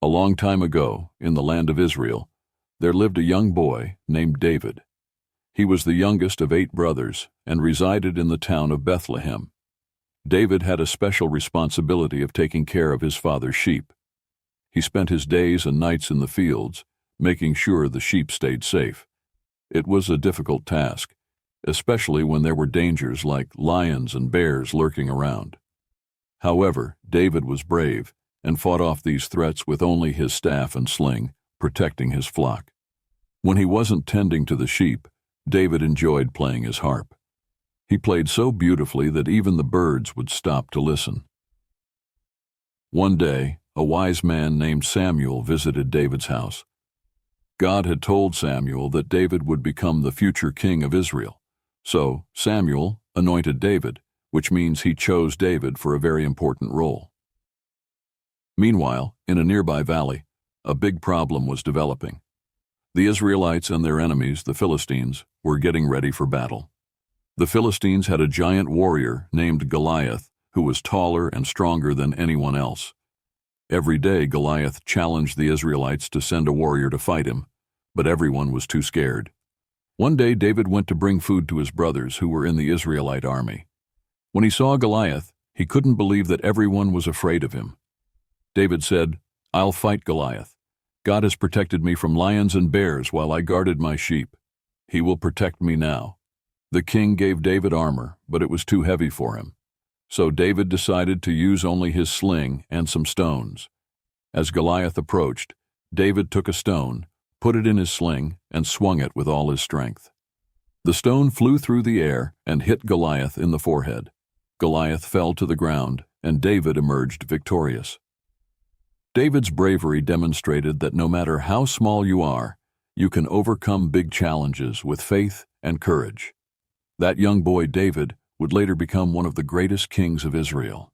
A long time ago, in the land of Israel, there lived a young boy named David. He was the youngest of 8 brothers and resided in the town of Bethlehem. David had a special responsibility of taking care of his father's sheep. He spent his days and nights in the fields, making sure the sheep stayed safe. It was a difficult task, especially when there were dangers like lions and bears lurking around. However, David was brave and fought off these threats with only his staff and sling, protecting his flock. When he wasn't tending to the sheep, David enjoyed playing his harp. He played so beautifully that even the birds would stop to listen. One day, a wise man named Samuel visited David's house. God had told Samuel that David would become the future king of Israel. So Samuel anointed David, which means he chose David for a very important role. Meanwhile, in a nearby valley, a big problem was developing. The Israelites and their enemies, the Philistines, were getting ready for battle. The Philistines had a giant warrior named Goliath who was taller and stronger than anyone else. Every day Goliath challenged the Israelites to send a warrior to fight him, but everyone was too scared. One day David went to bring food to his brothers who were in the Israelite army. When he saw Goliath, he couldn't believe that everyone was afraid of him. David said, "I'll fight Goliath. God has protected me from lions and bears while I guarded my sheep. He will protect me now." The king gave David armor, but it was too heavy for him. So David decided to use only his sling and some stones. As Goliath approached, David took a stone, put it in his sling, and swung it with all his strength. The stone flew through the air and hit Goliath in the forehead. Goliath fell to the ground, and David emerged victorious. David's bravery demonstrated that no matter how small you are, you can overcome big challenges with faith and courage. That young boy, David, would later become one of the greatest kings of Israel.